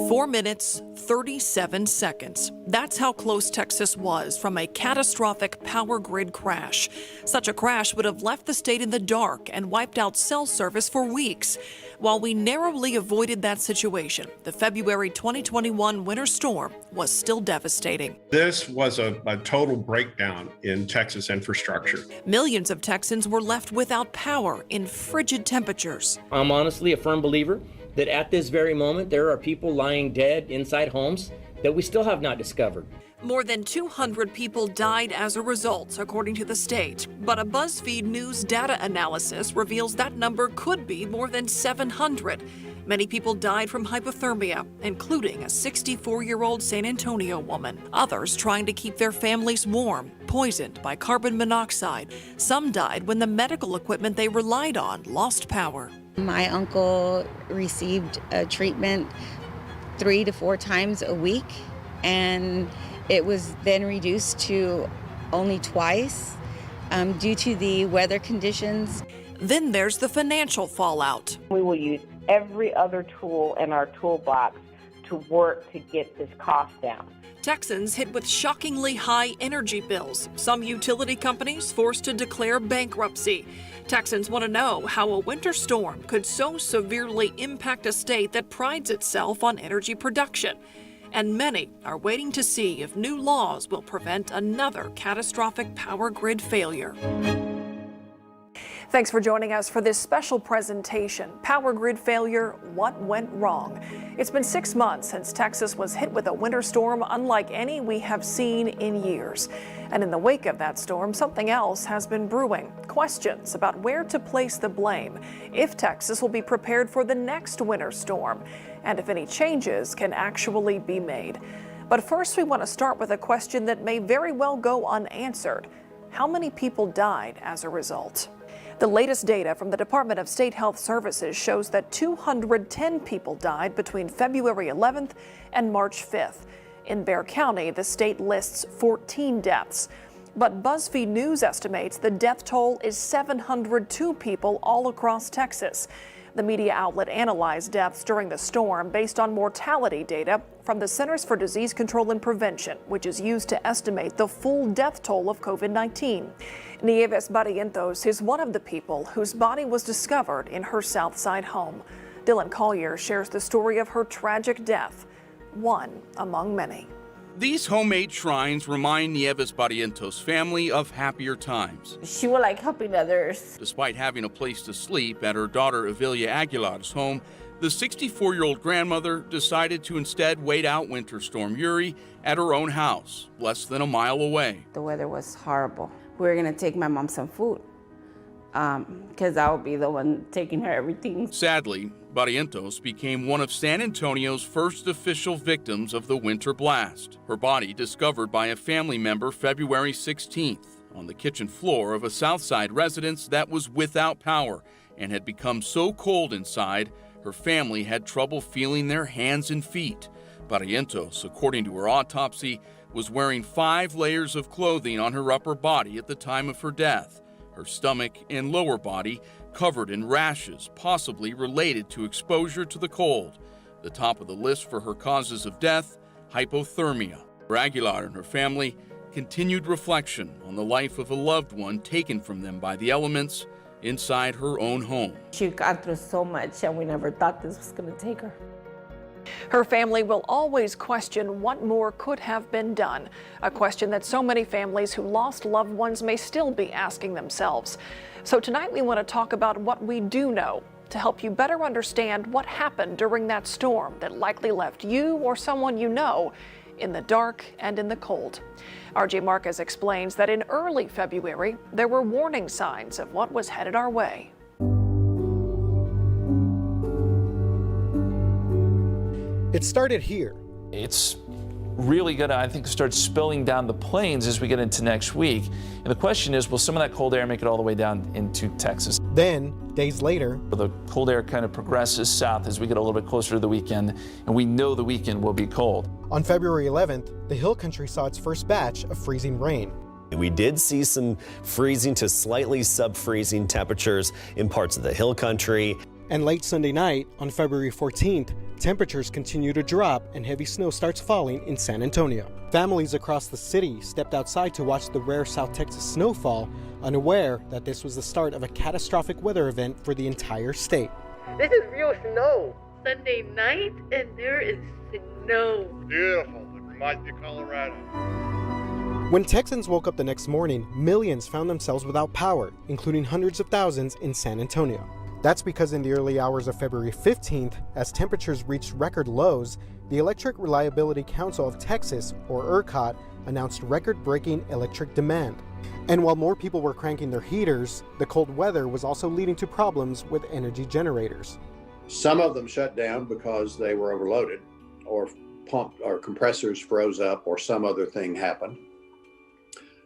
4 minutes, 37 seconds. That's how close Texas was from a catastrophic power grid crash. Such a crash would have left the state in the dark and wiped out cell service for weeks. While we narrowly avoided that situation, the February 2021 winter storm was still devastating. This was a total breakdown in Texas infrastructure. Millions of Texans were left without power in frigid temperatures. I'm honestly a firm believer that at this very moment, there are people lying dead inside homes that we still have not discovered. More than 200 people died as a result, according to the state. But a BuzzFeed News data analysis reveals that number could be more than 700. Many people died from hypothermia, including a 64-year-old San Antonio woman. Others trying to keep their families warm, poisoned by carbon monoxide. Some died when the medical equipment they relied on lost power. My uncle received a treatment 3 to 4 times a week, and it was then reduced to only twice due to the weather conditions. Then there's the financial fallout. We will use every other tool in our toolbox to work to get this cost down. Texans hit with shockingly high energy bills. Some utility companies forced to declare bankruptcy. Texans want to know how a winter storm could so severely impact a state that prides itself on energy production. And many are waiting to see if new laws will prevent another catastrophic power grid failure. Thanks for joining us for this special presentation, Power Grid Failure, What Went Wrong? It's been 6 months since Texas was hit with a winter storm unlike any we have seen in years. And in the wake of that storm, something else has been brewing. Questions about where to place the blame, if Texas will be prepared for the next winter storm, and if any changes can actually be made. But first, we want to start with a question that may very well go unanswered. How many people died as a result? The latest data from the Department of State Health Services shows that 210 people died between February 11th and March 5th. In Bexar County, the state lists 14 deaths. But BuzzFeed News estimates the death toll is 702 people all across Texas. The media outlet analyzed deaths during the storm based on mortality data from the Centers for Disease Control and Prevention, which is used to estimate the full death toll of COVID-19. Nieves Barrientos is one of the people whose body was discovered in her South Side home. Dylan Collier shares the story of her tragic death, one among many. These homemade shrines remind Nieves Barrientos' family of happier times. She was like helping others. Despite having a place to sleep at her daughter Evelia Aguilar's home, the 64-year-old grandmother decided to instead wait out Winter Storm Uri at her own house, less than a mile away. The weather was horrible. We were going to take my mom some food because I would be the one taking her everything. Sadly, Barrientos became one of San Antonio's first official victims of the winter blast. Her body discovered by a family member February 16th on the kitchen floor of a Southside residence that was without power and had become so cold inside, her family had trouble feeling their hands and feet. Barrientos, according to her autopsy, was wearing 5 layers of clothing on her upper body at the time of her death. Her stomach and lower body covered in rashes, possibly related to exposure to the cold. The top of the list for her causes of death, hypothermia. Aguilar and her family continued reflection on the life of a loved one taken from them by the elements inside her own home. She got through so much, and we never thought this was going to take her. Her family will always question what more could have been done, a question that so many families who lost loved ones may still be asking themselves. So tonight we want to talk about what we do know to help you better understand what happened during that storm that likely left you or someone you know in the dark and in the cold. RJ Marquez explains that in early February, there were warning signs of what was headed our way. It started here. It's really going to, I think, start spilling down the plains as we get into next week. And the question is, will some of that cold air make it all the way down into Texas? Then, days later, the cold air kind of progresses south as we get a little bit closer to the weekend, and we know the weekend will be cold. On February 11th, the Hill Country saw its first batch of freezing rain. We did see some freezing to slightly sub-freezing temperatures in parts of the Hill Country. And late Sunday night, on February 14th, Temperatures continue to drop and heavy snow starts falling in San Antonio. Families across the city stepped outside to watch the rare South Texas snowfall, unaware that this was the start of a catastrophic weather event for the entire state. This is real snow. Sunday night and there is snow. Beautiful. It reminds me of Colorado. When Texans woke up the next morning, millions found themselves without power, including hundreds of thousands in San Antonio. That's because in the early hours of February 15th, as temperatures reached record lows, the Electric Reliability Council of Texas, or ERCOT, announced record-breaking electric demand. And while more people were cranking their heaters, the cold weather was also leading to problems with energy generators. Some of them shut down because they were overloaded, or pump or compressors froze up, or some other thing happened.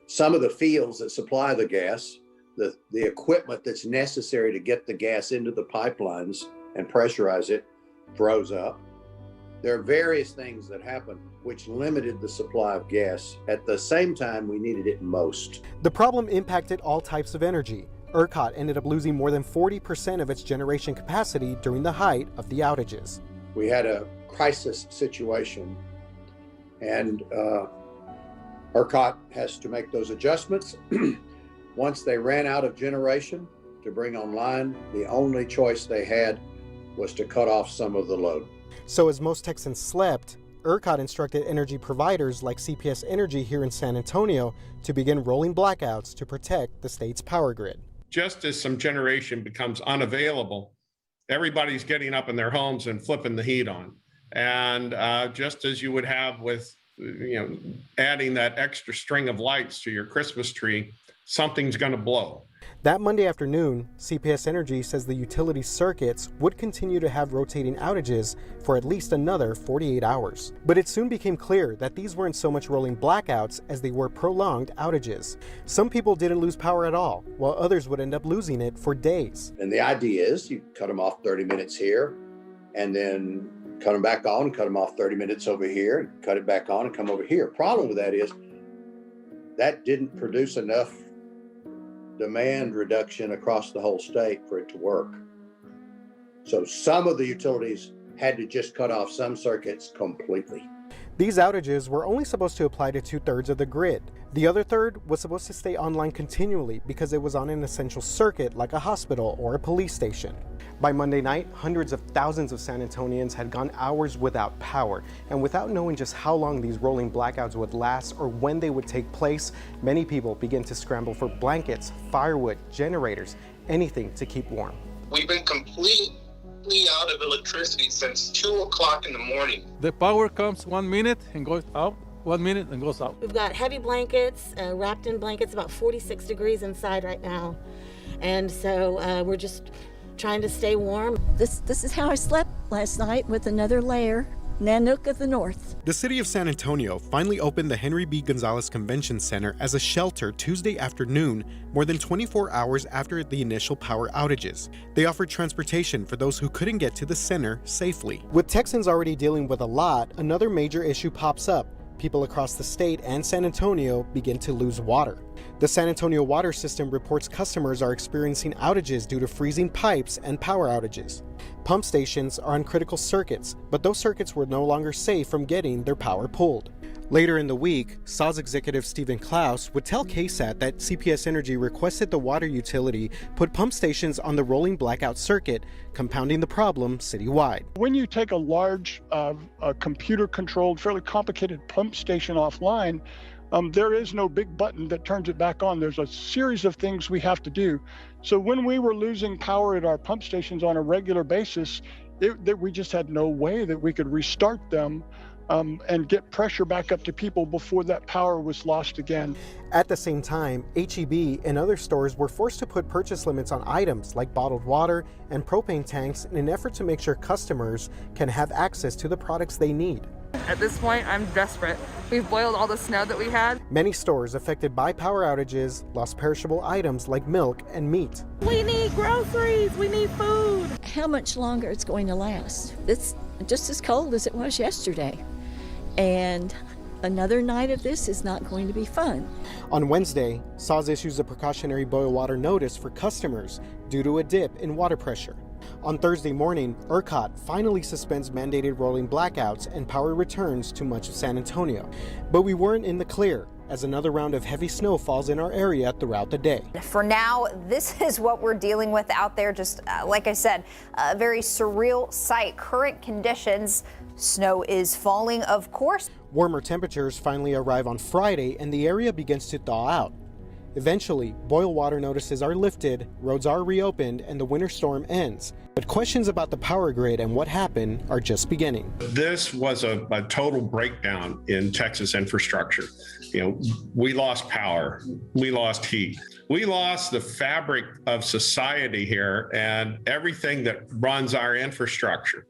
Some of the fields that supply the gas, the equipment that's necessary to get the gas into the pipelines and pressurize it, froze up. There are various things that happened which limited the supply of gas at the same time we needed it most. The problem impacted all types of energy. ERCOT ended up losing more than 40% of its generation capacity during the height of the outages. We had a crisis situation, and ERCOT has to make those adjustments. Once they ran out of generation to bring online, the only choice they had was to cut off some of the load. So as most Texans slept, ERCOT instructed energy providers like CPS Energy here in San Antonio to begin rolling blackouts to protect the state's power grid. Just as some generation becomes unavailable, everybody's getting up in their homes and flipping the heat on. And just as you would have with, adding that extra string of lights to your Christmas tree, something's going to blow. That Monday afternoon, CPS Energy says the utility circuits would continue to have rotating outages for at least another 48 hours. But it soon became clear that these weren't so much rolling blackouts as they were prolonged outages. Some people didn't lose power at all, while others would end up losing it for days. And the idea is you cut them off 30 minutes here, and then cut them back on, cut them off 30 minutes over here, and cut it back on and come over here. Problem with that is that didn't produce enough demand reduction across the whole state for it to work. So some of the utilities had to just cut off some circuits completely. These outages were only supposed to apply to 2/3 of the grid. The other third was supposed to stay online continually because it was on an essential circuit like a hospital or a police station. By Monday night, hundreds of thousands of San Antonians had gone hours without power, and without knowing just how long these rolling blackouts would last or when they would take place, many people began to scramble for blankets, firewood, generators, anything to keep warm. We've been completely out of electricity since 2 o'clock in the morning. The power comes 1 minute and goes out, 1 minute and goes out. We've got heavy blankets, wrapped in blankets, about 46 degrees inside right now. And so we're just trying to stay warm. This is how I slept last night, with another layer. Nanook of the North. The city of San Antonio finally opened the Henry B. Gonzalez Convention Center as a shelter Tuesday afternoon, more than 24 hours after the initial power outages. They offered transportation for those who couldn't get to the center safely. With Texans already dealing with a lot, another major issue pops up. People across the state and San Antonio begin to lose water. The San Antonio water system reports customers are experiencing outages due to freezing pipes and power outages. Pump stations are on critical circuits, but those circuits were no longer safe from getting their power pulled. Later in the week, SAWS executive Stephen Klaus would tell KSAT that CPS Energy requested the water utility put pump stations on the rolling blackout circuit, compounding the problem citywide. When you take a large, computer-controlled, fairly complicated pump station offline, there is no big button that turns it back on. There's a series of things we have to do. So when we were losing power at our pump stations on a regular basis, we just had no way that we could restart them and get pressure back up to people before that power was lost again. At the same time, H-E-B and other stores were forced to put purchase limits on items like bottled water and propane tanks in an effort to make sure customers can have access to the products they need. At this point, I'm desperate. We've boiled all the snow that we had. Many stores affected by power outages lost perishable items like milk and meat. We need groceries, we need food. How much longer it's going to last? It's just as cold as it was yesterday. And another night of this is not going to be fun. On Wednesday, SAWS issues a precautionary boil water notice for customers due to a dip in water pressure. On Thursday morning, ERCOT finally suspends mandated rolling blackouts and power returns to much of San Antonio. But we weren't in the clear, as another round of heavy snow falls in our area throughout the day. For now, this is what we're dealing with out there. Just like I said, a very surreal sight. Current conditions, snow is falling, of course. Warmer temperatures finally arrive on Friday and the area begins to thaw out. Eventually, boil water notices are lifted, roads are reopened, and the winter storm ends. But questions about the power grid and what happened are just beginning. This was a total breakdown in Texas infrastructure. We lost power, we lost heat, we lost the fabric of society here and everything that runs our infrastructure.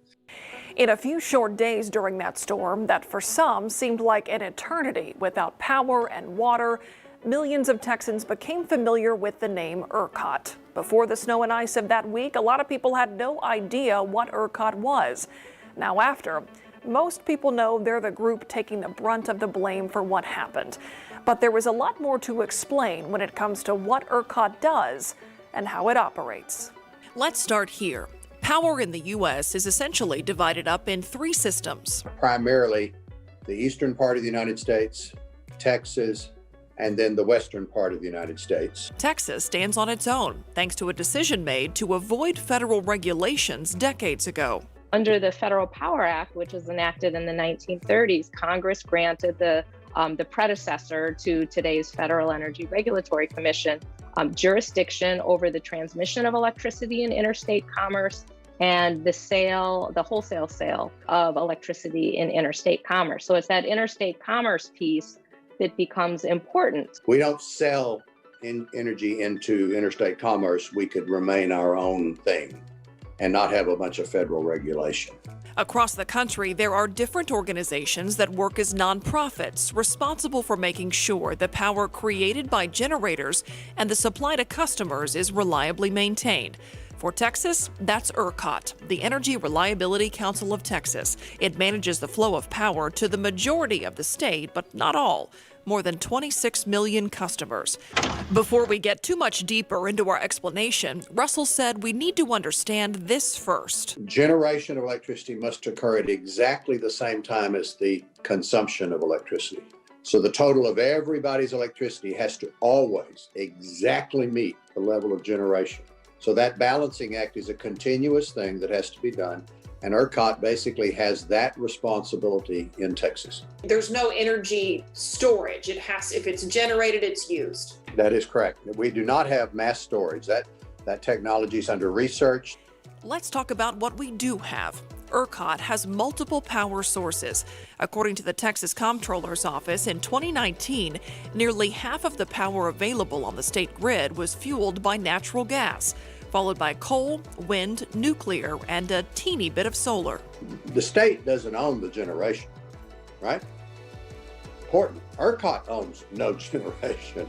In a few short days during that storm that for some seemed like an eternity without power and water, millions of Texans became familiar with the name ERCOT. Before the snow and ice of that week, a lot of people had no idea what ERCOT was. Now after, most people know they're the group taking the brunt of the blame for what happened. But there was a lot more to explain when it comes to what ERCOT does and how it operates. Let's start here. Power in the U.S. is essentially divided up in three systems. Primarily the eastern part of the United States, Texas, and then the western part of the United States. Texas stands on its own, thanks to a decision made to avoid federal regulations decades ago. Under the Federal Power Act, which was enacted in the 1930s, Congress granted the predecessor to today's Federal Energy Regulatory Commission jurisdiction over the transmission of electricity in interstate commerce and the wholesale sale of electricity in interstate commerce. So it's that interstate commerce piece that becomes important. We don't sell energy into interstate commerce. We could remain our own thing and not have a bunch of federal regulation. Across the country, there are different organizations that work as nonprofits responsible for making sure the power created by generators and the supply to customers is reliably maintained. For Texas, that's ERCOT, the Energy Reliability Council of Texas. It manages the flow of power to the majority of the state, but not all. More than 26 million customers. Before we get too much deeper into our explanation, Russell said we need to understand this first. Generation of electricity must occur at exactly the same time as the consumption of electricity. So the total of everybody's electricity has to always exactly meet the level of generation. So that balancing act is a continuous thing that has to be done. And ERCOT basically has that responsibility in Texas. There's no energy storage. If it's generated, it's used. That is correct. We do not have mass storage. That technology is under research. Let's talk about what we do have. ERCOT has multiple power sources. According to the Texas Comptroller's Office, in 2019, nearly half of the power available on the state grid was fueled by natural gas, followed by coal, wind, nuclear, and a teeny bit of solar. The state doesn't own the generation, right? Important. ERCOT owns no generation.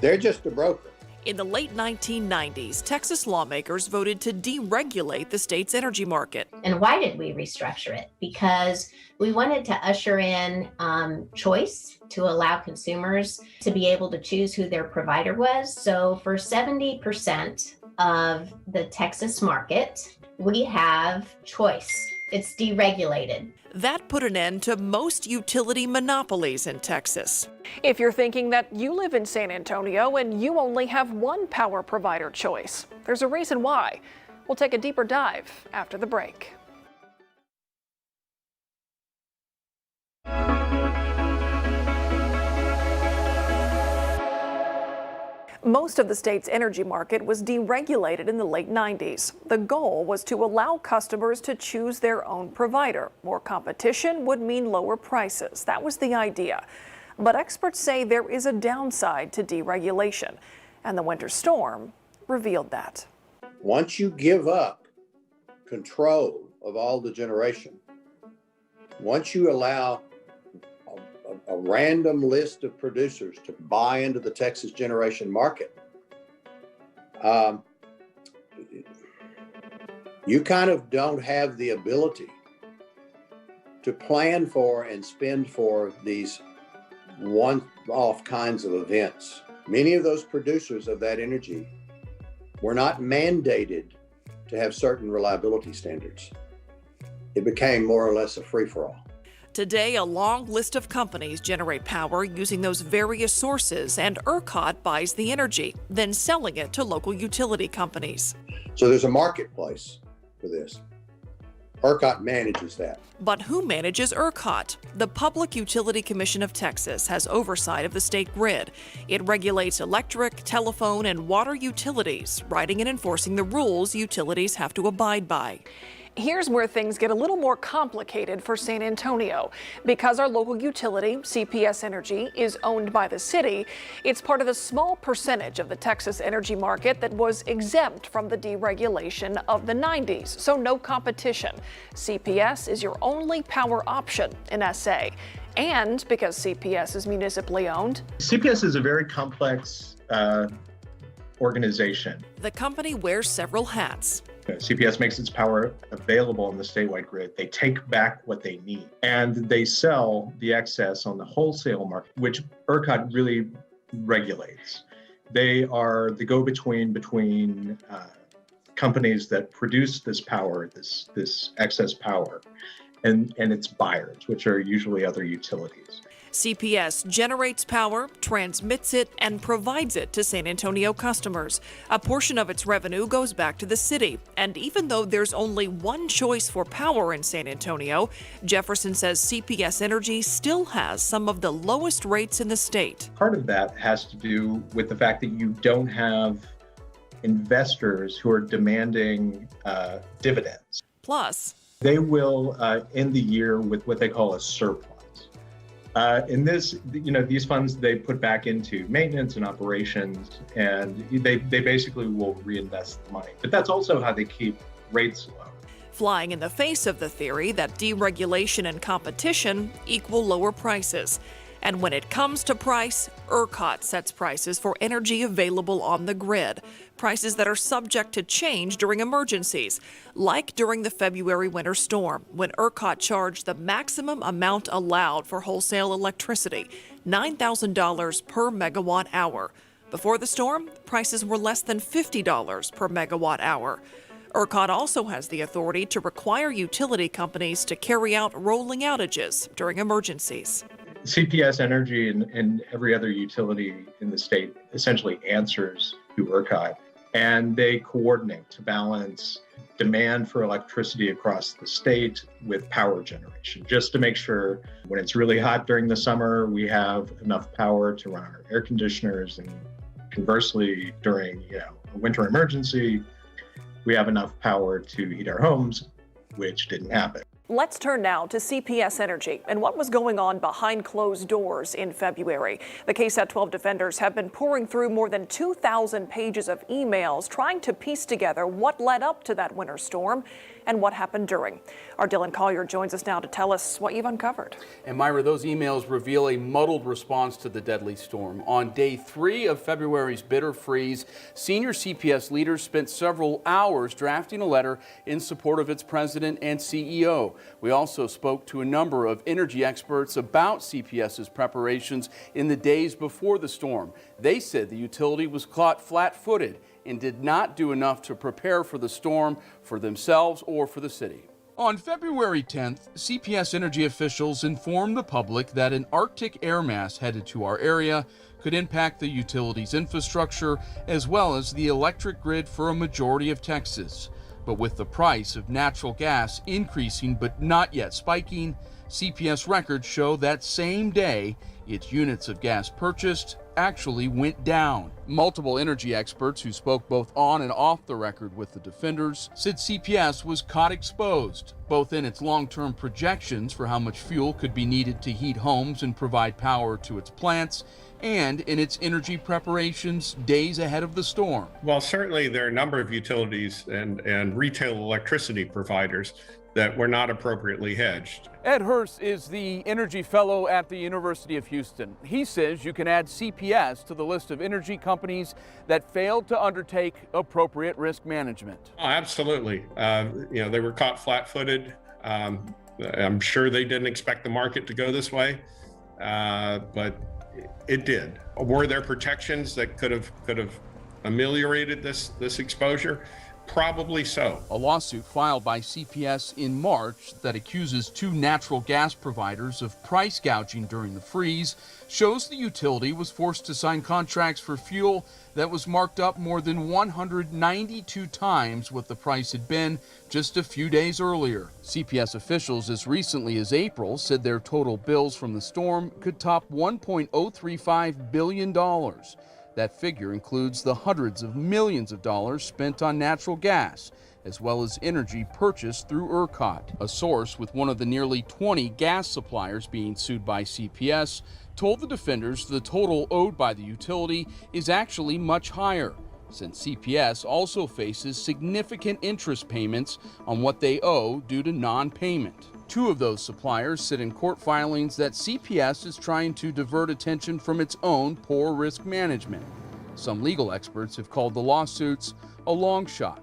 They're just a broker. In the late 1990s, Texas lawmakers voted to deregulate the state's energy market. And why did we restructure it? Because we wanted to usher in choice to allow consumers to be able to choose who their provider was. So for 70% of the Texas market, we have choice. It's deregulated. That put an end to most utility monopolies in Texas. If you're thinking that you live in San Antonio and you only have one power provider choice, there's a reason why. We'll take a deeper dive after the break. Most of the state's energy market was deregulated in the late 90s. The goal was to allow customers to choose their own provider. More competition would mean lower prices. That was the idea. But experts say there is a downside to deregulation, and the winter storm revealed that. Once you give up control of all the generation, once you allow a random list of producers to buy into the Texas generation market, you kind of don't have the ability to plan for and spend for these one-off kinds of events. Many of those producers of that energy were not mandated to have certain reliability standards. It became more or less a free-for-all. Today, a long list of companies generate power using those various sources, and ERCOT buys the energy, then selling it to local utility companies. So there's a marketplace for this. ERCOT manages that. But who manages ERCOT? The Public Utility Commission of Texas has oversight of the state grid. It regulates electric, telephone, and water utilities, writing and enforcing the rules utilities have to abide by. Here's where things get a little more complicated for San Antonio. Because our local utility, CPS Energy, is owned by the city, it's part of the small percentage of the Texas energy market that was exempt from the deregulation of the 90s, so no competition. CPS is your only power option in SA. And because CPS is municipally owned, CPS is a very complex organization. The company wears several hats. CPS makes its power available on the statewide grid. They take back what they need, and they sell the excess on the wholesale market, which ERCOT really regulates. They are the go-between between companies that produce this power, this excess power, and its buyers, which are usually other utilities. CPS generates power, transmits it, and provides it to San Antonio customers. A portion of its revenue goes back to the city. And even though there's only one choice for power in San Antonio, Jefferson says CPS Energy still has some of the lowest rates in the state. Part of that has to do with the fact that you don't have investors who are demanding dividends. Plus, they will end the year with what they call a surplus. In this, these funds they put back into maintenance and operations, and they basically will reinvest the money. But that's also how they keep rates low. Flying in the face of the theory that deregulation and competition equal lower prices. And when it comes to price, ERCOT sets prices for energy available on the grid, prices that are subject to change during emergencies, like during the February winter storm, when ERCOT charged the maximum amount allowed for wholesale electricity, $9,000 per megawatt hour. Before the storm, prices were less than $50 per megawatt hour. ERCOT also has the authority to require utility companies to carry out rolling outages during emergencies. CPS Energy and every other utility in the state essentially answers to ERCOT, and they coordinate to balance demand for electricity across the state with power generation, just to make sure when it's really hot during the summer, we have enough power to run our air conditioners, and conversely, during a winter emergency, we have enough power to heat our homes, which didn't happen. Let's turn now to CPS Energy and what was going on behind closed doors in February. The KSAT 12 defenders have been pouring through more than 2,000 pages of emails trying to piece together what led up to that winter storm and what happened during. Our Dylan Collier joins us now to tell us what you've uncovered. And Myra, those emails reveal a muddled response to the deadly storm. On day 3 of February's bitter freeze, senior CPS leaders spent several hours drafting a letter in support of its president and CEO. We also spoke to a number of energy experts about CPS's preparations in the days before the storm. They said the utility was caught flat-footed and did not do enough to prepare for the storm for themselves or for the city. On February 10th, CPS Energy officials informed the public that an Arctic air mass headed to our area could impact the utility's infrastructure as well as the electric grid for a majority of Texas. But with the price of natural gas increasing but not yet spiking, CPS records show that same day its units of gas purchased actually went down. Multiple energy experts who spoke both on and off the record with the defenders said CPS was caught exposed, both in its long-term projections for how much fuel could be needed to heat homes and provide power to its plants, and in its energy preparations days ahead of the storm. Well, certainly there are a number of utilities and retail electricity providers that were not appropriately hedged. Ed Hurst is the energy fellow at the University of Houston. He says you can add CPS to the list of energy companies that failed to undertake appropriate risk management. Oh, absolutely. They were caught flat-footed. I'm sure they didn't expect the market to go this way, but it did. Were there protections that could have ameliorated this exposure? Probably so. A lawsuit filed by CPS in March that accuses two natural gas providers of price gouging during the freeze shows the utility was forced to sign contracts for fuel that was marked up more than 192 times what the price had been just a few days earlier. CPS officials as recently as April said their total bills from the storm could top $1.035 billion. That figure includes the hundreds of millions of dollars spent on natural gas, as well as energy purchased through ERCOT. A source with one of the nearly 20 gas suppliers being sued by CPS told the defenders the total owed by the utility is actually much higher, since CPS also faces significant interest payments on what they owe due to non-payment. Two of those suppliers sit in court filings that CPS is trying to divert attention from its own poor risk management. Some legal experts have called the lawsuits a long shot.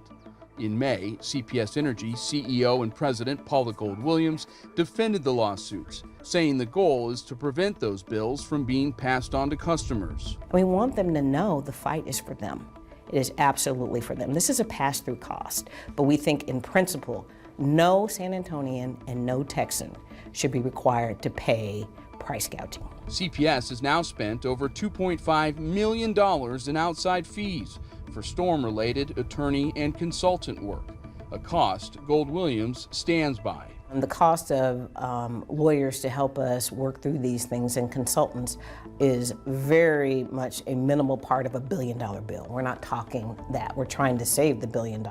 In May, CPS Energy CEO and President Paula Gold-Williams defended the lawsuits, saying the goal is to prevent those bills from being passed on to customers. We want them to know the fight is for them. It is absolutely for them. This is a pass-through cost, but we think in principle, no San Antonian and no Texan should be required to pay price gouging. CPS has now spent over $2.5 million in outside fees for storm-related attorney and consultant work, a cost Gold-Williams stands by. And the cost of lawyers to help us work through these things and consultants is very much a minimal part of $1 billion bill. We're not talking that. We're trying to save the $1 billion.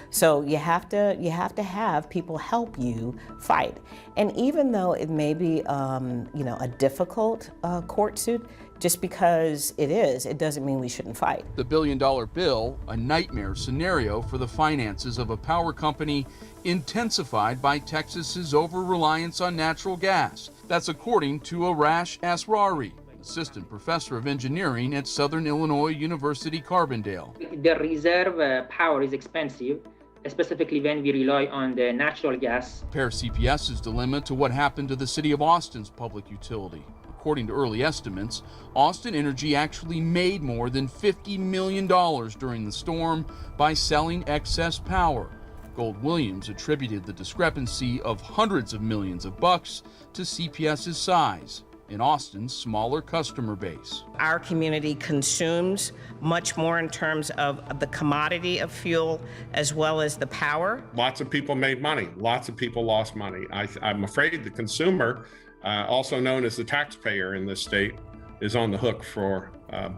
So you have to have people help you fight. And even though it may be a difficult court suit, just because it is, it doesn't mean we shouldn't fight. The $1 billion bill, a nightmare scenario for the finances of a power company intensified by Texas's over-reliance on natural gas. That's according to Arash Asrari, assistant professor of engineering at Southern Illinois University Carbondale. The reserve power is expensive, specifically when we rely on the natural gas. Compare CPS's dilemma to what happened to the city of Austin's public utility. According to early estimates, Austin Energy actually made more than $50 million during the storm by selling excess power. Gold-Williams attributed the discrepancy of hundreds of millions of bucks to CPS's size and Austin's smaller customer base. Our community consumes much more in terms of the commodity of fuel as well as the power. Lots of people made money. Lots of people lost money. I'm afraid the consumer, also known as the taxpayer in this state, is on the hook for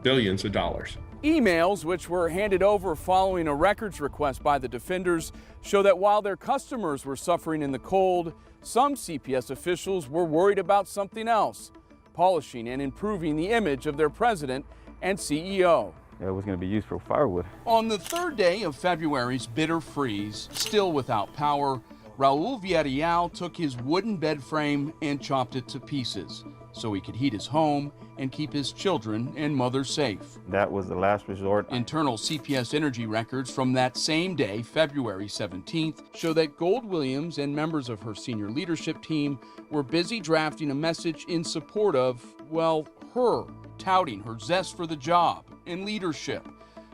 billions of dollars. Emails, which were handed over following a records request by the defenders, show that while their customers were suffering in the cold, some CPS officials were worried about something else, polishing and improving the image of their president and CEO. It was going to be used for firewood. On the third day of February's bitter freeze, still without power, Raul Villarreal took his wooden bed frame and chopped it to pieces so he could heat his home and keep his children and mother safe. That was the last resort. Internal CPS Energy records from that same day, February 17th, show that Gold-Williams and members of her senior leadership team were busy drafting a message in support of, well, her, touting her zest for the job and leadership.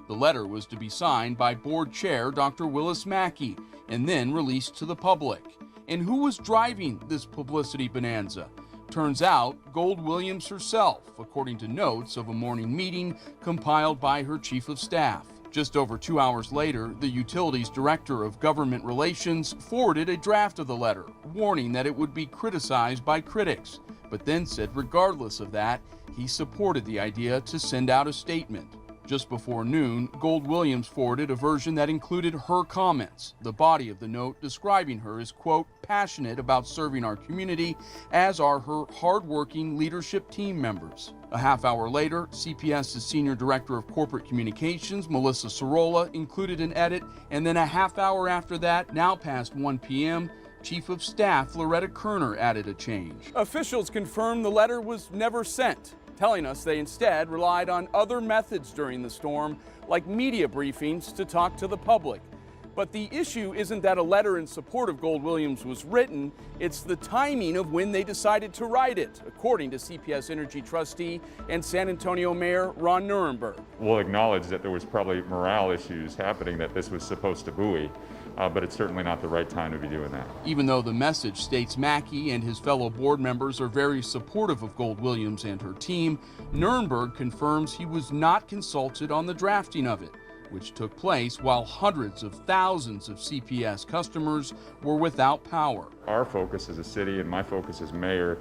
The letter was to be signed by board chair Dr. Willis Mackey and then released to the public. And who was driving this publicity bonanza? Turns out, Gold-Williams herself, according to notes of a morning meeting compiled by her chief of staff. Just over 2 hours later, the utility's director of government relations forwarded a draft of the letter, warning that it would be criticized by critics, but then said regardless of that, he supported the idea to send out a statement. Just before noon, Gold-Williams forwarded a version that included her comments, the body of the note describing her as, quote, passionate about serving our community, as are her hardworking leadership team members. A half hour later, CPS's Senior Director of Corporate Communications, Melissa Sorolla, included an edit, and then a half hour after that, now past 1 p.m., Chief of Staff Loretta Kerner added a change. Officials confirmed the letter was never sent, telling us they instead relied on other methods during the storm, like media briefings to talk to the public. But the issue isn't that a letter in support of Gold Williams was written, it's the timing of when they decided to write it, according to CPS Energy trustee and San Antonio Mayor Ron Nirenberg. We'll acknowledge that there was probably morale issues happening that this was supposed to buoy, but it's certainly not the right time to be doing that. Even though the message states Mackey and his fellow board members are very supportive of Gold Williams and her team, Nirenberg confirms he was not consulted on the drafting of it, which took place while hundreds of thousands of CPS customers were without power. Our focus as a city and my focus as mayor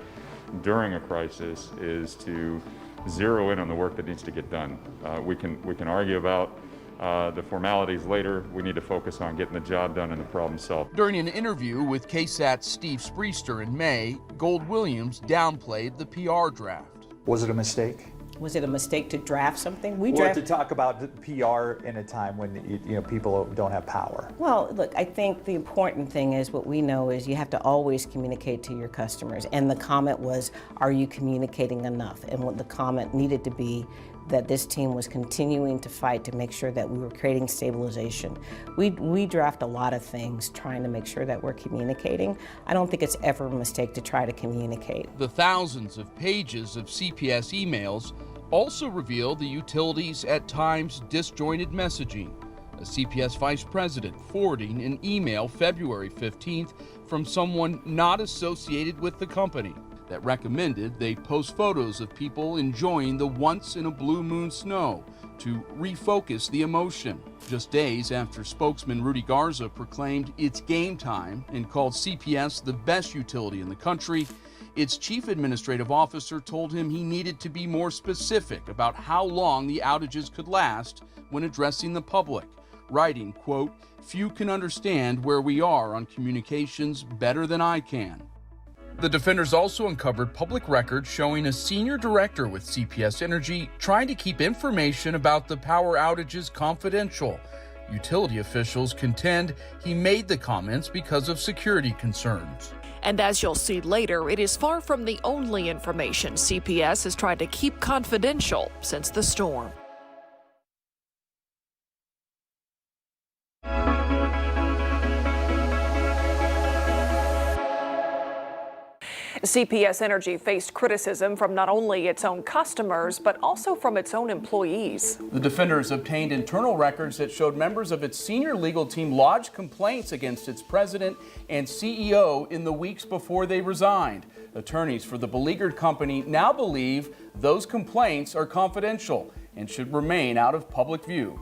during a crisis is to zero in on the work that needs to get done. We can argue about the formalities later. We need to focus on getting the job done and the problem solved. During an interview with KSAT's Steve Spriester in May, Gold Williams downplayed the PR draft. Was it a mistake? Was it a mistake to draft something? To talk about PR in a time when people don't have power. Well, look, I think the important thing is what we know is you have to always communicate to your customers. And the comment was, are you communicating enough? And what the comment needed to be that this team was continuing to fight to make sure that we were creating stabilization. We draft a lot of things trying to make sure that we're communicating. I don't think it's ever a mistake to try to communicate. The thousands of pages of CPS emails also reveal the utilities at times disjointed messaging. A CPS vice president forwarding an email February 15th from someone not associated with the company that recommended they post photos of people enjoying the once-in-a-blue-moon snow to refocus the emotion. Just days after spokesman Rudy Garza proclaimed it's game time and called CPS the best utility in the country, its chief administrative officer told him he needed to be more specific about how long the outages could last when addressing the public, writing, quote, "Few can understand where we are on communications better than I can." The defenders also uncovered public records showing a senior director with CPS Energy trying to keep information about the power outages confidential. Utility officials contend he made the comments because of security concerns. And as you'll see later, it is far from the only information CPS has tried to keep confidential since the storm. CPS Energy faced criticism from not only its own customers, but also from its own employees. The defenders obtained internal records that showed members of its senior legal team lodged complaints against its president and CEO in the weeks before they resigned. Attorneys for the beleaguered company now believe those complaints are confidential and should remain out of public view.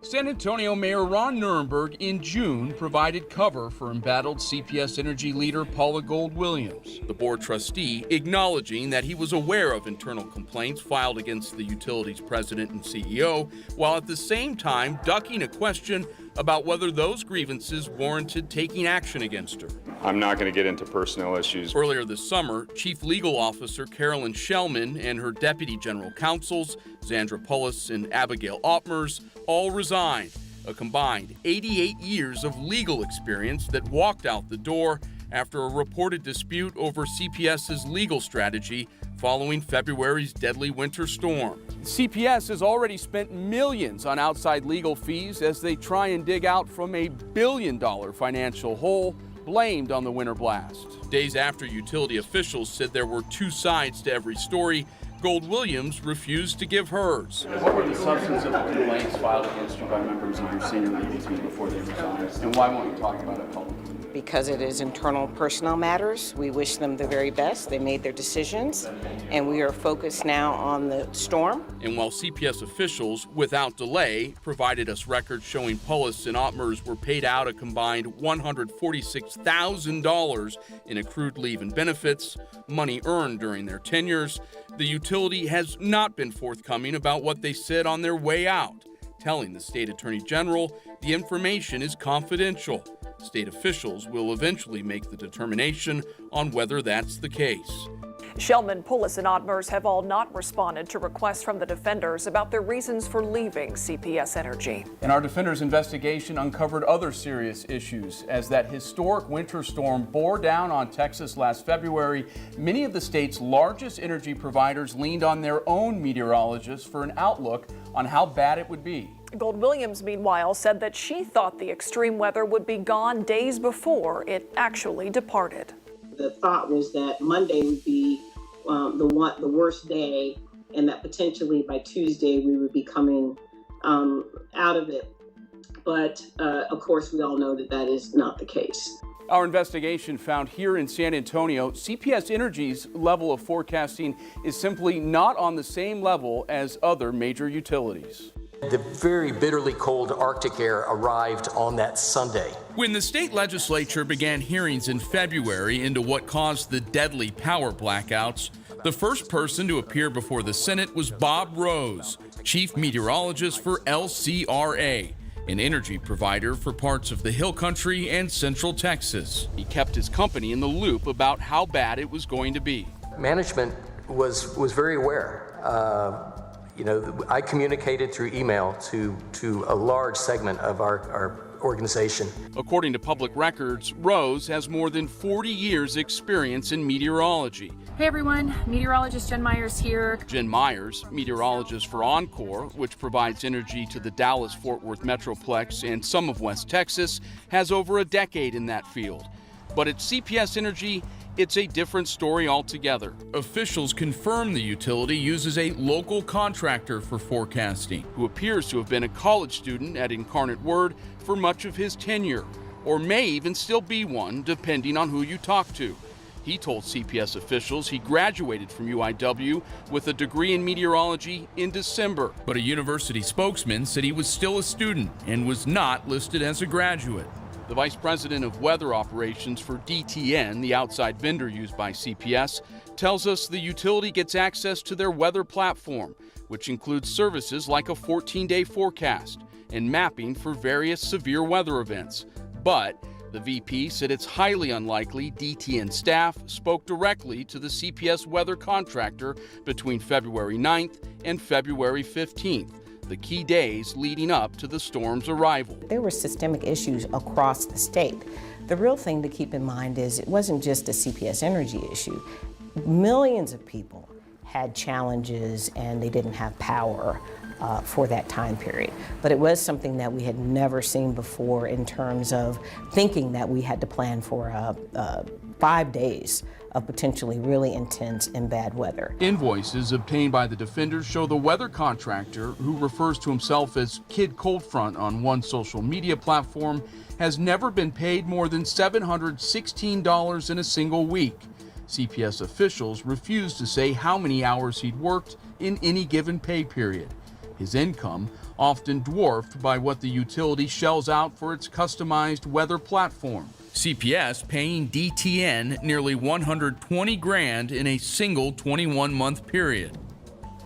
San Antonio Mayor Ron Nirenberg in June provided cover for embattled CPS Energy leader Paula Gold Williams, the board trustee acknowledging that he was aware of internal complaints filed against the utility's president and CEO, while at the same time ducking a question about whether those grievances warranted taking action against her. I'm not going to get into personnel issues. Earlier this summer, Chief Legal Officer Carolyn Shellman and her Deputy General Counsels, Zandra Pullis and Abigail Ottmers, all resigned, a combined 88 years of legal experience that walked out the door after a reported dispute over CPS's legal strategy following February's deadly winter storm. CPS has already spent millions on outside legal fees as they try and dig out from a billion-dollar financial hole blamed on the winter blast. Days after utility officials said there were two sides to every story, Gold Williams refused to give hers. What were the substance of the complaints filed against you by members of your senior legal team before they resigned? And why won't you talk about it publicly? Because it is internal personnel matters. We wish them the very best. They made their decisions, and we are focused now on the storm. And while CPS officials, without delay, provided us records showing Pullis and Ottmers were paid out a combined $146,000 in accrued leave and benefits, money earned during their tenures, the utility has not been forthcoming about what they said on their way out, telling the state attorney general the information is confidential. State officials will eventually make the determination on whether that's the case. Shellman, Pullis, and Ottmers have all not responded to requests from the defenders about their reasons for leaving CPS Energy. And our defenders' investigation uncovered other serious issues. As that historic winter storm bore down on Texas last February, many of the state's largest energy providers leaned on their own meteorologists for an outlook on how bad it would be. Gold Williams, meanwhile, said that she thought the extreme weather would be gone days before it actually departed. The thought was that Monday would be the worst day, and that potentially by Tuesday we would be coming out of it. But of course, we all know that that is not the case. Our investigation found here in San Antonio, CPS Energy's level of forecasting is simply not on the same level as other major utilities. The very bitterly cold Arctic air arrived on that Sunday. When the state legislature began hearings in February into what caused the deadly power blackouts, the first person to appear before the Senate was Bob Rose, chief meteorologist for LCRA, an energy provider for parts of the Hill Country and Central Texas. He kept his company in the loop about how bad it was going to be. Management was very aware. I communicated through email to a large segment of our organization. According to public records, Rose has more than 40 years' experience in meteorology. Hey everyone, meteorologist Jen Myers here. Jen Myers, meteorologist for Encore, which provides energy to the Dallas-Fort Worth Metroplex and some of West Texas, has over a decade in that field. But at CPS Energy, it's a different story altogether. Officials confirm the utility uses a local contractor for forecasting, who appears to have been a college student at Incarnate Word for much of his tenure, or may even still be one, depending on who you talk to. He told CPS officials he graduated from UIW with a degree in meteorology in December, but a university spokesman said he was still a student and was not listed as a graduate. The vice president of weather operations for DTN, the outside vendor used by CPS, tells us the utility gets access to their weather platform, which includes services like a 14-day forecast and mapping for various severe weather events. But the VP said it's highly unlikely DTN staff spoke directly to the CPS weather contractor between February 9th and February 15th. The key days leading up to the storm's arrival. There were systemic issues across the state. The real thing to keep in mind is it wasn't just a CPS Energy issue. Millions of people had challenges and they didn't have power for that time period. But it was something that we had never seen before in terms of thinking that we had to plan for 5 days of potentially really intense and bad weather. Invoices obtained by the defenders show the weather contractor, who refers to himself as Kid Coldfront on one social media platform, has never been paid more than $716 in a single week. CPS officials refuse to say how many hours he'd worked in any given pay period. His income often dwarfed by what the utility shells out for its customized weather platform. CPS paying DTN nearly $120,000 in a single 21-month period.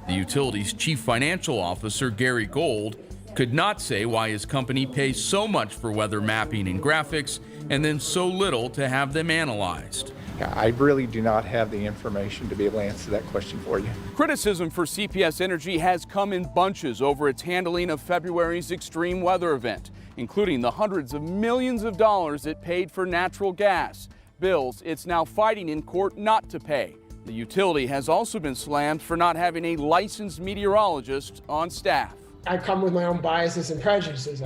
The utility's chief financial officer, Gary Gold, could not say why his company pays so much for weather mapping and graphics and then so little to have them analyzed. I really do not have the information to be able to answer that question for you. Criticism for CPS Energy has come in bunches over its handling of February's extreme weather event, including the hundreds of millions of dollars it paid for natural gas, bills it's now fighting in court not to pay. The utility has also been slammed for not having a licensed meteorologist on staff. I come with my own biases and prejudices.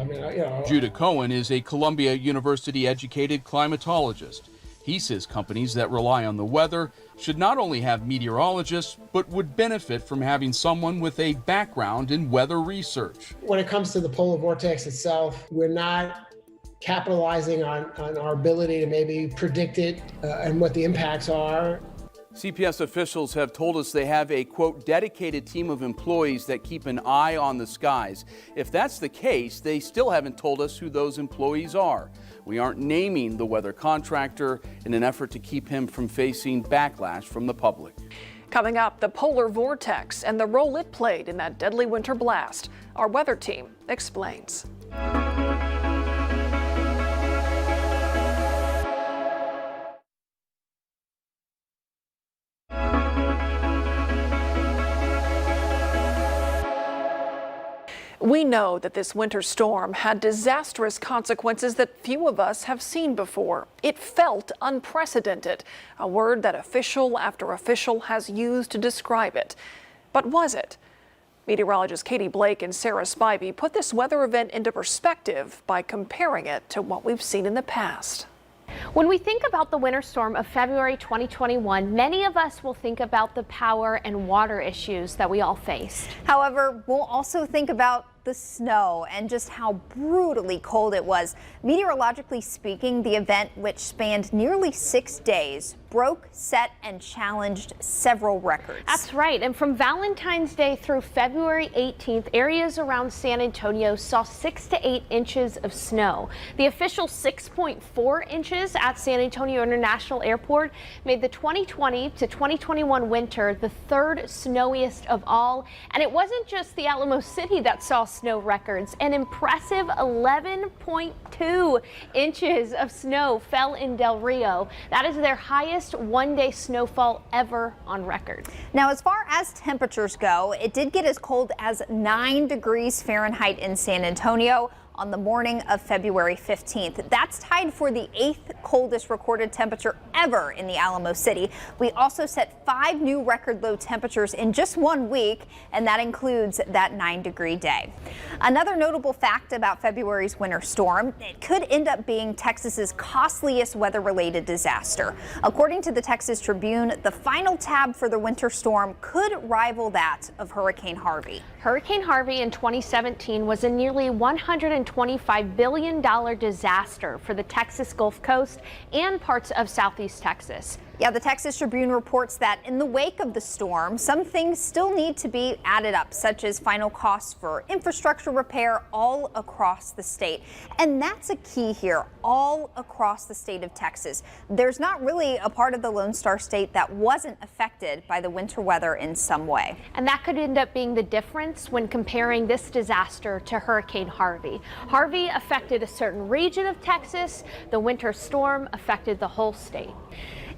Judah Cohen is a Columbia University educated climatologist. He says companies that rely on the weather should not only have meteorologists, but would benefit from having someone with a background in weather research. When it comes to the polar vortex itself, we're not capitalizing on our ability to maybe predict it and what the impacts are. CPS officials have told us they have a, quote, dedicated team of employees that keep an eye on the skies. If that's the case, they still haven't told us who those employees are. We aren't naming the weather contractor in an effort to keep him from facing backlash from the public. Coming up, the polar vortex and the role it played in that deadly winter blast. Our weather team explains. We know that this winter storm had disastrous consequences that few of us have seen before. It felt unprecedented, a word that official after official has used to describe it. But was it? Meteorologists Katie Blake and Sarah Spivey put this weather event into perspective by comparing it to what we've seen in the past. When we think about the winter storm of February 2021, many of us will think about the power and water issues that we all faced. However, we'll also think about the snow and just how brutally cold it was. Meteorologically speaking, the event, which spanned nearly 6 days, broke, set, and challenged several records. That's right. And from Valentine's Day through February 18th, areas around San Antonio saw 6 to 8 inches of snow. The official 6.4 inches at San Antonio International Airport made the 2020 to 2021 winter the third snowiest of all. And it wasn't just the Alamo City that saw snow records. An impressive 11.2 inches of snow fell in Del Rio. That is their highest one-day snowfall ever on record. Now, as far as temperatures go, it did get as cold as 9 degrees Fahrenheit in San Antonio on the morning of February 15th. That's tied for the 8th coldest recorded temperature ever in the Alamo City. We also set 5 new record low temperatures in just 1 week, and that includes that 9-degree day. Another notable fact about February's winter storm, it could end up being Texas's costliest weather-related disaster. According to the Texas Tribune, the final tab for the winter storm could rival that of Hurricane Harvey. Hurricane Harvey in 2017 was a nearly $125 billion disaster for the Texas Gulf Coast and parts of southeast Texas. Yeah, the Texas Tribune reports that in the wake of the storm, some things still need to be added up, such as final costs for infrastructure repair all across the state. And that's a key here, all across the state of Texas. There's not really a part of the Lone Star State that wasn't affected by the winter weather in some way. And that could end up being the difference when comparing this disaster to Hurricane Harvey. Harvey affected a certain region of Texas. The winter storm affected the whole state.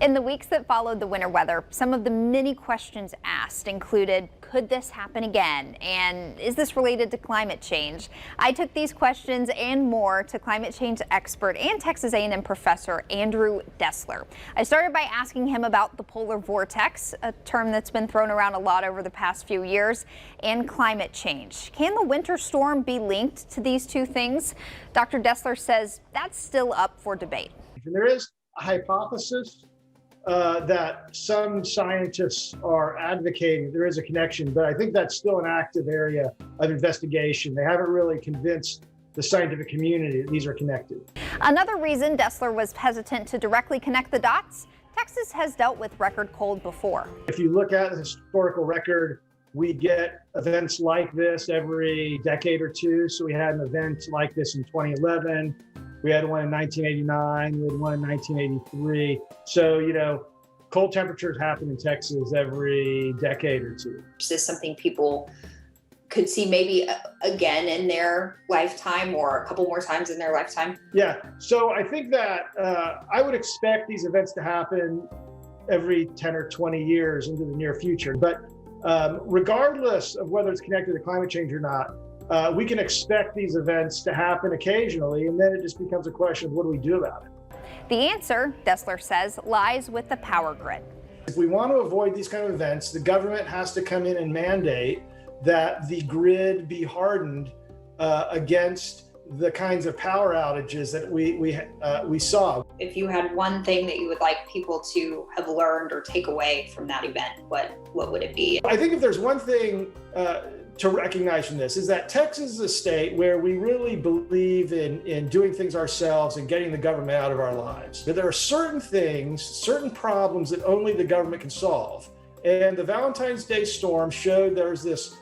In the weeks that followed the winter weather, some of the many questions asked included, could this happen again? And is this related to climate change? I took these questions and more to climate change expert and Texas A&M professor Andrew Dessler. I started by asking him about the polar vortex, a term that's been thrown around a lot over the past few years, and climate change. Can the winter storm be linked to these two things? Dr. Dessler says that's still up for debate. There is a hypothesis that some scientists are advocating there is a connection, but I think that's still an active area of investigation. They haven't really convinced the scientific community that these are connected. Another reason Dessler was hesitant to directly connect the dots, Texas has dealt with record cold before. If you look at the historical record, we get events like this every decade or two. So we had an event like this in 2011. We had one in 1989, we had one in 1983. So, you know, cold temperatures happen in Texas every decade or two. Is this something people could see maybe again in their lifetime or a couple more times in their lifetime? Yeah, so I think that I would expect these events to happen every 10 or 20 years into the near future. But regardless of whether it's connected to climate change or not, we can expect these events to happen occasionally, and then it just becomes a question of what do we do about it? The answer, Dessler says, lies with the power grid. If we want to avoid these kind of events, the government has to come in and mandate that the grid be hardened against the kinds of power outages that we saw. If you had one thing that you would like people to have learned or take away from that event, what would it be? I think if there's one thing to recognize from this is that Texas is a state where we really believe in doing things ourselves and getting the government out of our lives. But there are certain things, certain problems that only the government can solve. And the Valentine's Day storm showed there's this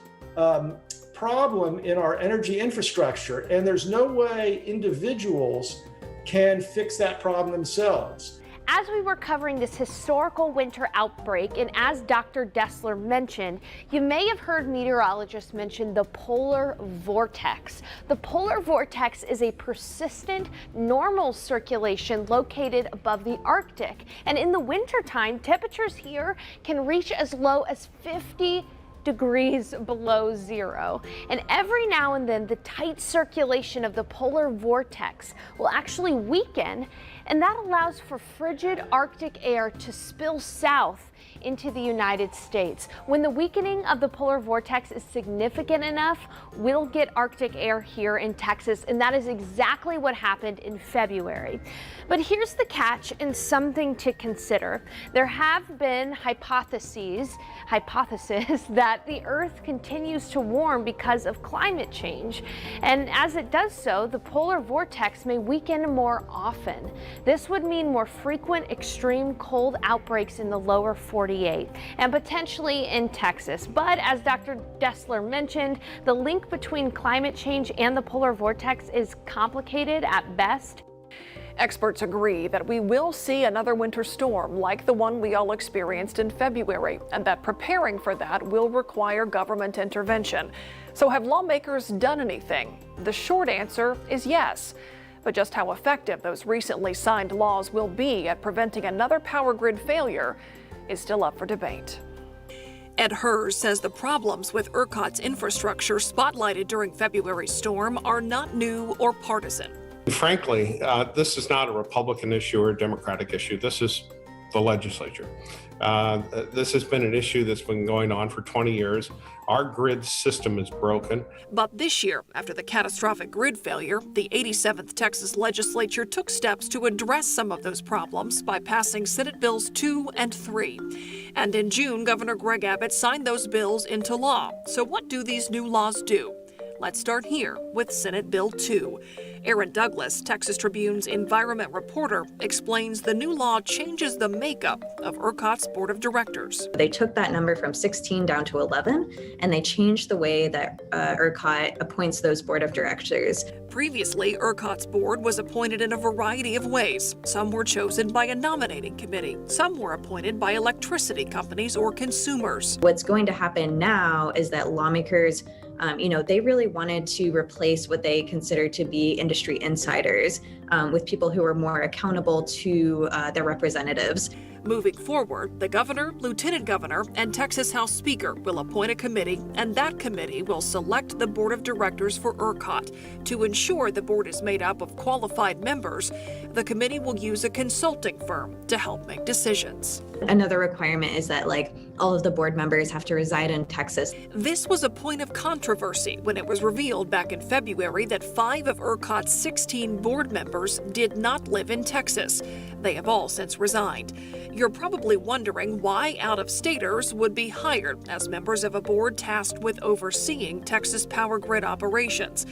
problem in our energy infrastructure, and there's no way individuals can fix that problem themselves. As we were covering this historical winter outbreak, and as Dr. Dessler mentioned, you may have heard meteorologists mention the polar vortex. The polar vortex is a persistent, normal circulation located above the Arctic. And in the wintertime, temperatures here can reach as low as 50 degrees below zero. And every now and then, the tight circulation of the polar vortex will actually weaken, and that allows for frigid Arctic air to spill south into the United States. When the weakening of the polar vortex is significant enough, we'll get Arctic air here in Texas, and that is exactly what happened in February. But here's the catch and something to consider. There have been hypotheses that the Earth continues to warm because of climate change, and as it does so, the polar vortex may weaken more often. This would mean more frequent extreme cold outbreaks in the lower 48 and potentially in Texas. But as Dr. Dessler mentioned, the link between climate change and the polar vortex is complicated at best. Experts agree that we will see another winter storm like the one we all experienced in February, and that preparing for that will require government intervention. So have lawmakers done anything? The short answer is yes. But just how effective those recently signed laws will be at preventing another power grid failure is still up for debate. Ed Hers says the problems with ERCOT's infrastructure spotlighted during February's storm are not new or partisan. Frankly, this is not a Republican issue or a Democratic issue. This is the legislature. This has been an issue that's been going on for 20 years. Our grid system is broken. But this year, after the catastrophic grid failure, the 87th Texas legislature took steps to address some of those problems by passing Senate Bills 2 and 3. And in June, Governor Greg Abbott signed those bills into law. So what do these new laws do? Let's start here with Senate Bill 2. Aaron Douglas, Texas Tribune's environment reporter, explains the new law changes the makeup of ERCOT's board of directors. They took that number from 16 down to 11, and they changed the way that ERCOT appoints those board of directors. Previously, ERCOT's board was appointed in a variety of ways. Some were chosen by a nominating committee. Some were appointed by electricity companies or consumers. What's going to happen now is that lawmakers they really wanted to replace what they consider to be industry insiders with people who are more accountable to their representatives. Moving forward, the governor, lieutenant governor, and Texas House Speaker will appoint a committee, and that committee will select the board of directors for ERCOT. To ensure the board is made up of qualified members, the committee will use a consulting firm to help make decisions. Another requirement is that all of the board members have to reside in Texas. This was a point of controversy when it was revealed back in February that 5 of ERCOT's 16 board members did not live in Texas. They have all since resigned. You're probably wondering why out-of-staters would be hired as members of a board tasked with overseeing Texas power grid operations.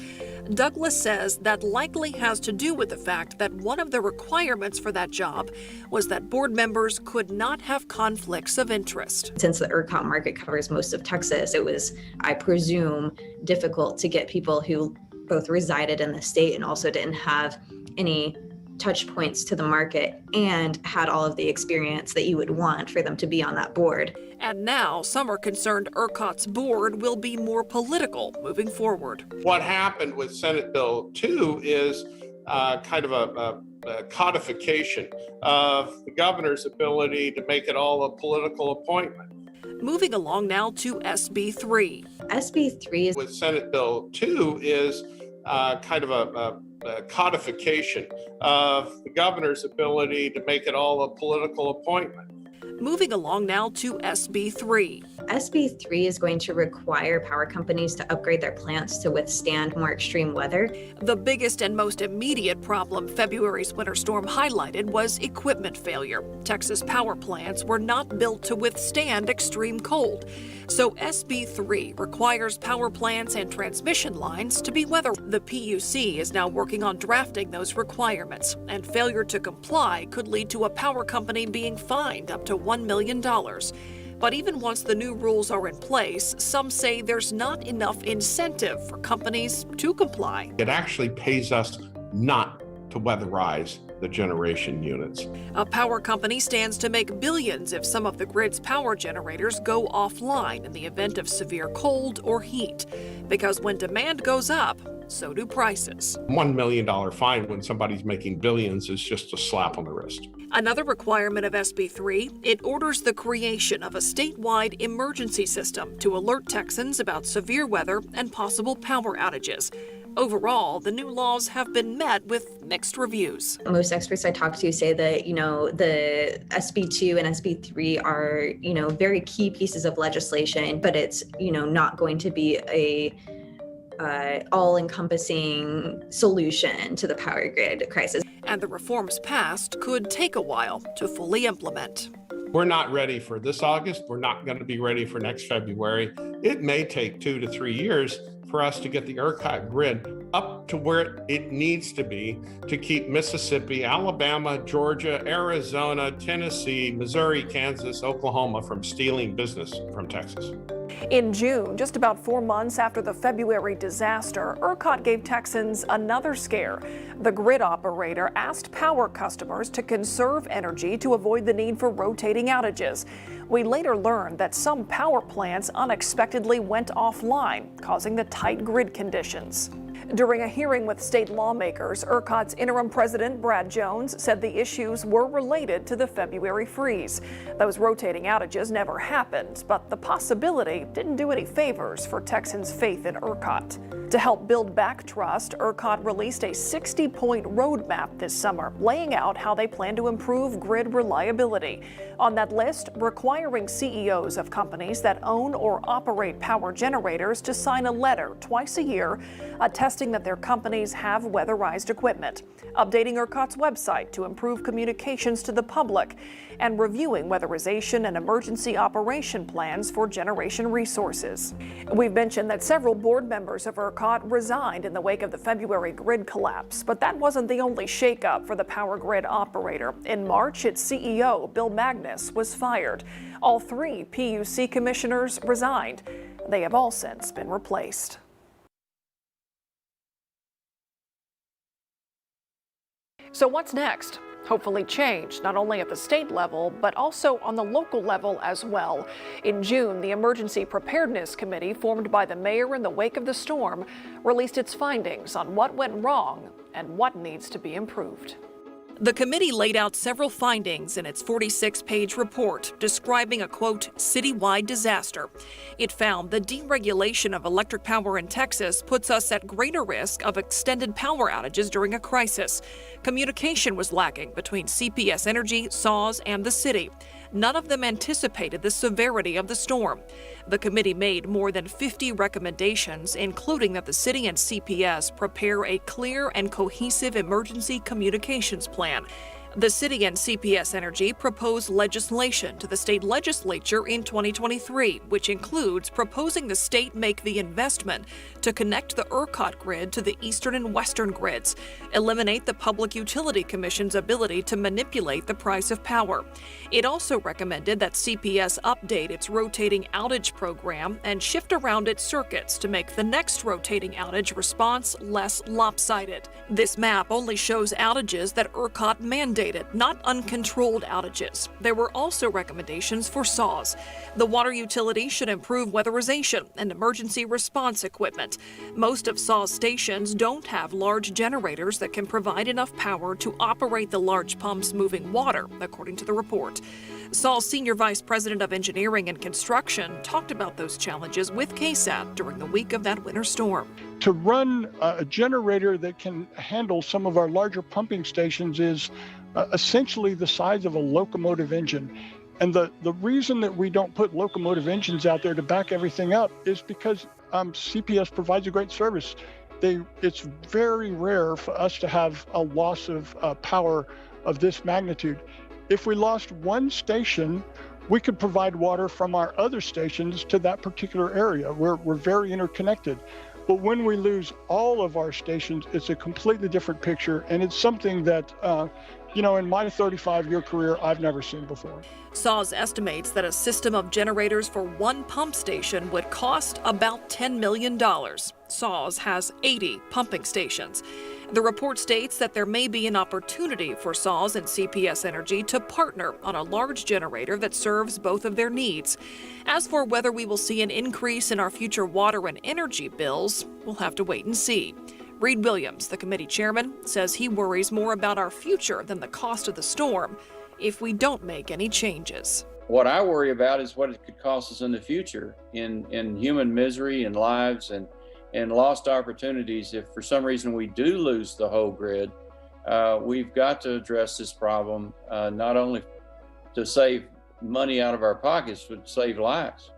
Douglas says that likely has to do with the fact that one of the requirements for that job was that board members could not have conflicts of interest. Since the ERCOT market covers most of Texas, it was, I presume, difficult to get people who both resided in the state and also didn't have any touch points to the market and had all of the experience that you would want for them to be on that board. And now some are concerned ERCOT's board will be more political moving forward. What happened with Senate Bill 2 is kind of a codification of the governor's ability to make it all a political appointment. Moving along now to SB 3. SB 3 with Senate Bill 2 is kind of a codification of the governor's ability to make it all a political appointment. Moving along now to SB 3. SB 3 is going to require power companies to upgrade their plants to withstand more extreme weather. The biggest and most immediate problem February's winter storm highlighted was equipment failure. Texas power plants were not built to withstand extreme cold. So SB 3 requires power plants and transmission lines to be weather. The PUC is now working on drafting those requirements, and failure to comply could lead to a power company being fined up to $1 million. But even once the new rules are in place, some say there's not enough incentive for companies to comply. It actually pays us not to weatherize the generation units. A power company stands to make billions if some of the grid's power generators go offline in the event of severe cold or heat. Because when demand goes up, so do prices. $1 million fine when somebody's making billions is just a slap on the wrist. Another requirement of SB 3, it orders the creation of a statewide emergency system to alert Texans about severe weather and possible power outages. Overall, the new laws have been met with mixed reviews. Most experts I talk to say that, the SB2 and SB3 are, very key pieces of legislation, but it's, not going to be a all-encompassing solution to the power grid crisis. And the reforms passed could take a while to fully implement. We're not ready for this August. We're not going to be ready for next February. It may take 2 to 3 years for us to get the ERCOT grid up to where it needs to be to keep Mississippi, Alabama, Georgia, Arizona, Tennessee, Missouri, Kansas, Oklahoma from stealing business from Texas. In June, just about 4 months after the February disaster, ERCOT gave Texans another scare. The grid operator asked power customers to conserve energy to avoid the need for rotating outages. We later learned that some power plants unexpectedly went offline, causing the tight grid conditions. During a hearing with state lawmakers, ERCOT's interim president, Brad Jones, said the issues were related to the February freeze. Those rotating outages never happened, but the possibility didn't do any favors for Texans' faith in ERCOT. To help build back trust, ERCOT released a 60-point roadmap this summer, laying out how they plan to improve grid reliability. On that list, requiring CEOs of companies that own or operate power generators to sign a letter twice a year attesting that their companies have weatherized equipment, updating ERCOT's website to improve communications to the public, and reviewing weatherization and emergency operation plans for generation resources. We've mentioned that several board members of ERCOT resigned in the wake of the February grid collapse, but that wasn't the only shakeup for the power grid operator. In March, its CEO, Bill Magnus, was fired. All 3 PUC commissioners resigned. They have all since been replaced. So what's next? Hopefully change, not only at the state level, but also on the local level as well. In June, the Emergency Preparedness Committee, formed by the mayor in the wake of the storm, released its findings on what went wrong and what needs to be improved. The committee laid out several findings in its 46-page report describing a, quote, citywide disaster. It found the deregulation of electric power in Texas puts us at greater risk of extended power outages during a crisis. Communication was lacking between CPS Energy, SAWS, and the city. None of them anticipated the severity of the storm. The committee made more than 50 recommendations, including that the city and CPS prepare a clear and cohesive emergency communications plan. The city and CPS Energy proposed legislation to the state legislature in 2023, which includes proposing the state make the investment to connect the ERCOT grid to the eastern and western grids, eliminate the Public Utility Commission's ability to manipulate the price of power. It also recommended that CPS update its rotating outage program and shift around its circuits to make the next rotating outage response less lopsided. This map only shows outages that ERCOT mandated, not uncontrolled outages. There were also recommendations for SAWS. The water utility should improve weatherization and emergency response equipment. Most of SAWS stations don't have large generators that can provide enough power to operate the large pumps moving water, according to the report. SAWS Senior Vice President of Engineering and Construction talked about those challenges with KSAT during the week of that winter storm. To run a generator that can handle some of our larger pumping stations is essentially the size of a locomotive engine. And the reason that we don't put locomotive engines out there to back everything up is because CPS provides a great service. It's very rare for us to have a loss of power of this magnitude. If we lost one station, we could provide water from our other stations to that particular area. We're very interconnected. But when we lose all of our stations, it's a completely different picture. And it's something that, in my 35-year career, I've never seen before. SAWS estimates that a system of generators for one pump station would cost about $10 million. SAWS has 80 pumping stations. The report states that there may be an opportunity for SAWS and CPS Energy to partner on a large generator that serves both of their needs. As for whether we will see an increase in our future water and energy bills, we'll have to wait and see. Reed Williams, the committee chairman, says he worries more about our future than the cost of the storm if we don't make any changes. What I worry about is what it could cost us in the future in human misery and lives and and lost opportunities. If for some reason we do lose the whole grid, we've got to address this problem, not only to save money out of our pockets, but save lives.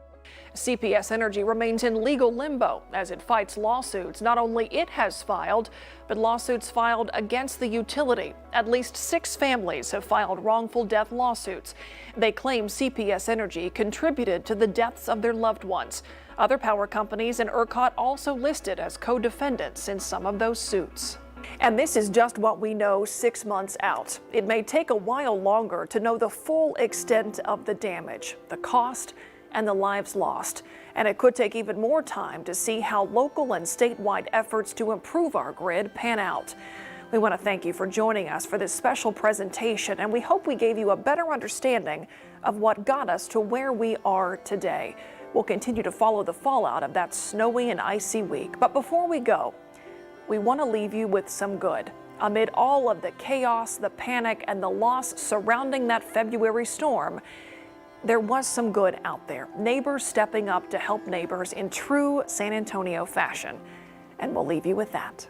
CPS Energy remains in legal limbo as it fights lawsuits not only it has filed, but lawsuits filed against the utility. At least 6 families have filed wrongful death lawsuits. They claim CPS Energy contributed to the deaths of their loved ones. Other power companies and ERCOT also listed as co-defendants in some of those suits. And this is just what we know 6 months out. It may take a while longer to know the full extent of the damage, the cost, and the lives lost. And it could take even more time to see how local and statewide efforts to improve our grid pan out. We want to thank you for joining us for this special presentation, and we hope we gave you a better understanding of what got us to where we are today. We'll continue to follow the fallout of that snowy and icy week. But before we go, we want to leave you with some good. Amid all of the chaos, the panic, and the loss surrounding that February storm, there was some good out there. Neighbors stepping up to help neighbors in true San Antonio fashion. And we'll leave you with that.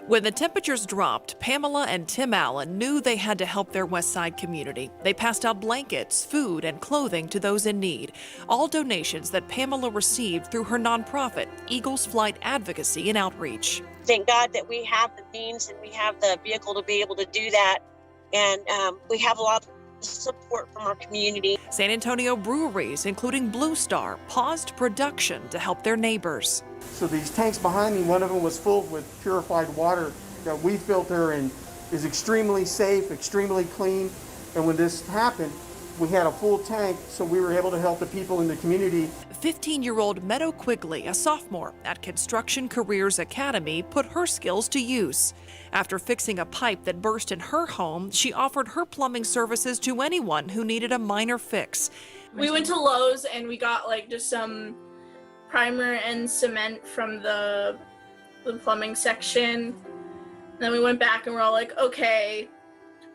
When the temperatures dropped, Pamela and Tim Allen knew they had to help their West Side community. They passed out blankets, food, and clothing to those in need. All donations that Pamela received through her nonprofit, Eagles Flight Advocacy and Outreach. Thank God that we have the means and we have the vehicle to be able to do that. And we have a lot of support from our community. San Antonio breweries, including Blue Star, paused production to help their neighbors. So these tanks behind me, one of them was full with purified water that we filter and is extremely safe, extremely clean. And when this happened, we had a full tank, so we were able to help the people in the community. 15-year-old Meadow Quigley, a sophomore at Construction Careers Academy, put her skills to use. After fixing a pipe that burst in her home, she offered her plumbing services to anyone who needed a minor fix. We went to Lowe's and we got just some primer and cement from the plumbing section. Then we went back and we're all like, okay,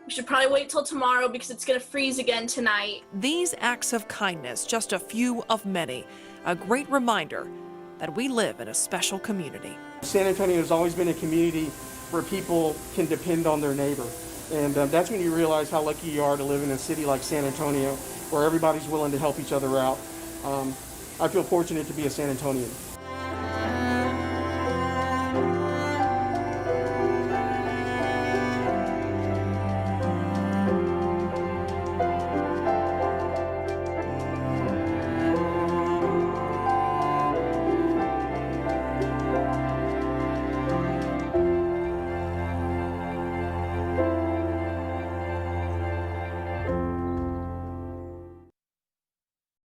we should probably wait till tomorrow because it's gonna freeze again tonight. These acts of kindness, just a few of many, a great reminder that we live in a special community. San Antonio has always been a community where people can depend on their neighbor. And that's when you realize how lucky you are to live in a city like San Antonio, where everybody's willing to help each other out. I feel fortunate to be a San Antonian.